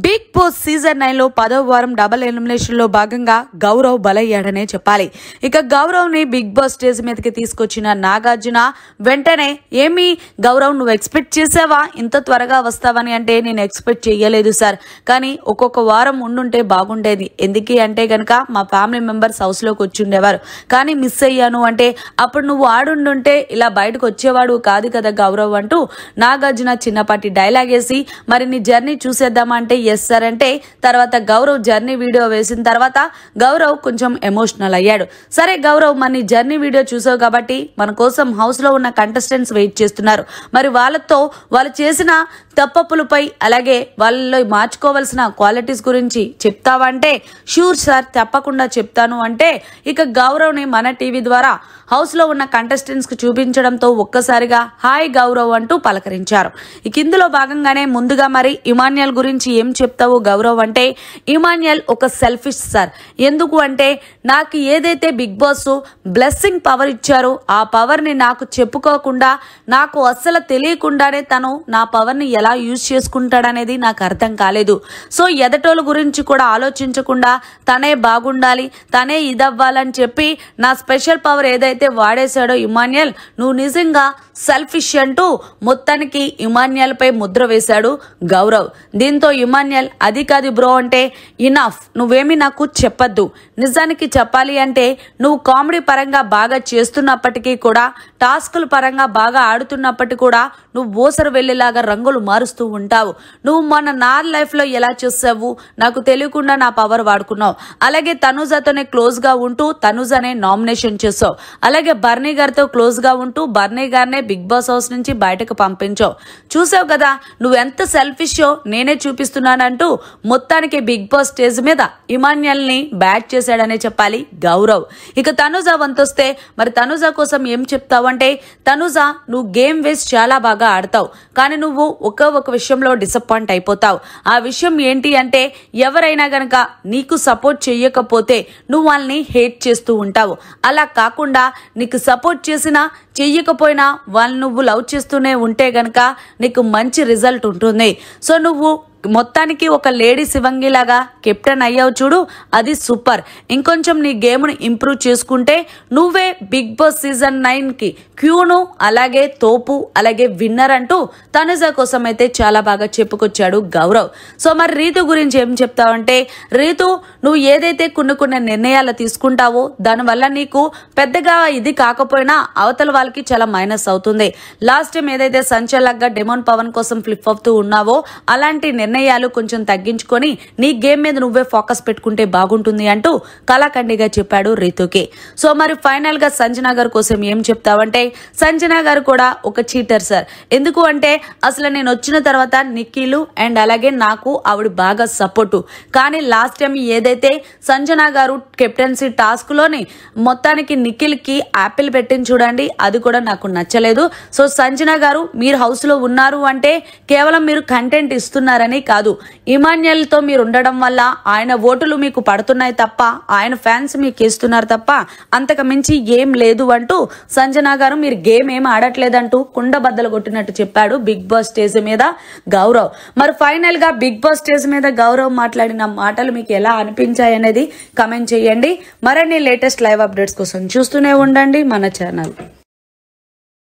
Big boss season 9 లో 10వ వారం డబుల్ ఎలిమినేషన్ లో భాగంగా గౌరవ్ బలయ్యాడనే చెప్పాలి. ఇక గౌరవ్ ని బిగ్ బాస్ స్టేజ్ మీదకి తీసుకొచ్చిన నాగార్జున వెంటనే ఏమి గౌరవ్ నువ్వు ఎక్స్పెక్ట్ చేసావా ఇంత త్వరగా వస్తావని అంటే నేను ఎక్స్పెక్ట్ చేయలేదు సార్, కానీ ఒక్కొక్క వారం ఉండుంటే బాగుండేది. ఎందుకు అంటే గనక మా ఫ్యామిలీ మెంబర్స్ హౌస్ లోకి వచ్చి ఉండేవారు, కానీ మిస్ అయ్యాను అంటే అప్పుడు నువ్వు ఆడుండుంటే ఇలా బయటకు వచ్చేవాడు కాదు కదా గౌరవ్ అంటూ నాగార్జున చిన్నపాటి డైలాగ్ వేసి మరి నీ జర్నీ చూసేద్దామంటే ఎస్ సార్ అంటే తర్వాత గౌరవ్ జర్నీ వీడియో వేసిన తర్వాత గౌరవ్ కొంచెం ఎమోషనల్ అయ్యాడు. సరే గౌరవ్ మన జర్నీ వీడియో చూసావు కాబట్టి మన కోసం హౌస్ లో ఉన్న కంటెస్టెంట్స్ వెయిట్ చేస్తున్నారు, మరి వాళ్ళతో వాళ్ళు చేసిన తప్పప్పులపై అలాగే వాళ్ళలో మార్చుకోవాల్సిన క్వాలిటీస్ గురించి చెప్తావంటే షూర్ సార్ తప్పకుండా చెప్తాను అంటే ఇక గౌరవ్ ని మన టీవీ ద్వారా హౌస్ లో ఉన్న కంటెస్టెంట్స్ కు చూపించడంతో ఒక్కసారిగా హాయ్ గౌరవ్ అంటూ పలకరించారు. ఇక ఇందులో భాగంగానే ముందుగా మరి ఇమాన్యుయల్ గురించి ఏం చెప్తావు గౌరవ్ అంటే ఇమాన్యుయల్ ఒక సెల్ఫిష్ సార్. ఎందుకు అంటే నాకు ఏదైతే బిగ్ బాస్ బ్లెస్సింగ్ పవర్ ఇచ్చారో ఆ పవర్ ని నాకు చెప్పుకోకుండా నాకు అస్సలు తెలియకుండానే తను నా పవర్ ని ఎలా యూజ్ చేసుకుంటాడనేది నాకు అర్థం కాలేదు. సో ఎదటోళ్ళ గురించి కూడా ఆలోచించకుండా తనే బాగుండాలి తనే ఇదవ్వాలని చెప్పి నా స్పెషల్ పవర్ ఏదైతే వాడేశాడో ఇమాన్యుయల్ నువ్వు నిజంగా సెల్ఫిష్ అంటూ మొత్తానికి ఇమాన్యుయల్ పై ముద్ర వేశాడు గౌరవ్. దీంతో ఇమాన్యుయల్ అది కాదు బ్రో అంటే ఇనఫ్, నువ్వేమీ నాకు చెప్పద్దు. నిజానికి చెప్పాలి అంటే నువ్వు కామెడీ పరంగా బాగా చేస్తున్నప్పటికీ కూడా టాస్కుల పరంగా బాగా ఆడుతున్నప్పటికీ కూడా నువ్వు ఓసరు వెళ్ళేలాగా రంగులు మారుస్తూ ఉంటావు. నువ్వు మన నా లైఫ్ లో ఎలా చేసావు నాకు తెలియకుండా నా పవర్ వాడుకున్నావు. అలాగే తనుజతోనే క్లోజ్ గా ఉంటూ తనుజనే నామినేషన్ చేసావు. అలాగే బర్నీ గారితో క్లోజ్ గా ఉంటూ బర్నీ గారినే బిగ్ బాస్ హౌస్ నుంచి బయటకు పంపించావు. చూసావు కదా నువ్వు ఎంత సెల్ఫిషో నేనే చూపిస్తున్నానంటూ మొత్తానికి బిగ్ బాస్ స్టేజ్ మీద ఇమాన్యుయల్ ని బ్యాట్ చేశాడనే చెప్పాలి గౌరవ్. ఇక తనుజ వంతొస్తే మరి తనుజ కోసం ఏం చెప్తావంటే తనుజ నువ్వు గేమ్ వేస్ట్ చాలా బాగా ఆడతావు, కానీ నువ్వు ఒక విషయంలో డిసప్పాయింట్ అయిపోతావు. ఆ విషయం ఏంటి అంటే ఎవరైనా గనక నీకు సపోర్ట్ చేయకపోతే నువ్వు వాళ్ళని హేట్ చేస్తూ ఉంటావు. అలా కాకుండా నీకు సపోర్ట్ చేసినా చెయ్యకపోయినా వాళ్ళు నువ్వు లవ్ చేస్తూనే ఉంటే గనక నీకు మంచి రిజల్ట్ ఉంటుంది. సో నువ్వు మొత్తానికి ఒక లేడీ శివంగి లాగా కెప్టెన్ అయ్యావు చూడు, అది సూపర్. ఇంకొంచెం నీ గేమ్ను ఇంప్రూవ్ చేసుకుంటే నువ్వే బిగ్ బాస్ సీజన్ 9 కి క్యూను అలాగే తోపు అలాగే విన్నర్ అంటూ తనుజ కోసం అయితే చాలా బాగా చెప్పుకొచ్చాడు గౌరవ్. సో మరి రీతు గురించి ఏం చెప్తావంటే రీతు నువ్వు ఏదైతే కొన్ని నిర్ణయాలు తీసుకుంటావో దానివల్ల నీకు పెద్దగా ఇది కాకపోయినా అవతల వాళ్ళకి చాలా మైనస్ అవుతుంది. లాస్ట్ టైం ఏదైతే సంచలనంగా డెమోన్ పవన్ కోసం ఫ్లిప్ అవుతూ ఉన్నావో అలాంటి నిర్ణయాలు కొంచెం తగ్గించుకొని నీ గేమ్ మీద నువ్వే ఫోకస్ పెట్టుకుంటే బాగుంటుంది అంటూ కళాఖండిగా చెప్పాడు రీతుకి. సో మరి ఫైనల్ గా సంజన గారి కోసం ఏం చెప్తావంటే సంజన గారు కూడా ఒక చీటర్ సార్. ఎందుకు అంటే అసలు నేను వచ్చిన తర్వాత నిఖిలు అండ్ అలాగే నాకు ఆవిడ బాగా సపోర్టు, కానీ లాస్ట్ టైం ఏదైతే సంజన గారు కెప్టెన్సీ టాస్క్ లోని మొత్తానికి నిఖిల్ కి యాపిల్ పెట్టింది చూడండి, అది కూడా నాకు నచ్చలేదు. సో సంజన గారు మీరు హౌస్ లో ఉన్నారు అంటే కేవలం మీరు కంటెంట్ ఇస్తున్నారని కాదు, ఇమాన్యుయల్ తో మీరు ఉండడం వల్ల ఆయన ఓటులు మీకు పడుతున్నాయి తప్ప ఆయన ఫ్యాన్స్ మీకు ఇస్తున్నారు తప్ప అంతకు మించి ఏం లేదు అంటూ సంజన గారు మీరు గేమ్ ఏం ఆడట్లేదంటూ కుండ బద్దలు కొట్టినట్టు చెప్పాడు బిగ్ బాస్ స్టేజ్ మీద గౌరవ్. మరి ఫైనల్ గా బిగ్ బాస్ స్టేజ్ మీద గౌరవ్ మాట్లాడిన మాటలు మీకు ఎలా అనిపించాయి అనేది కమెంట్ చేయండి. మరిన్ని లేటెస్ట్ లైవ్ అప్డేట్స్ కోసం చూస్తూనే ఉండండి మన ఛానల్.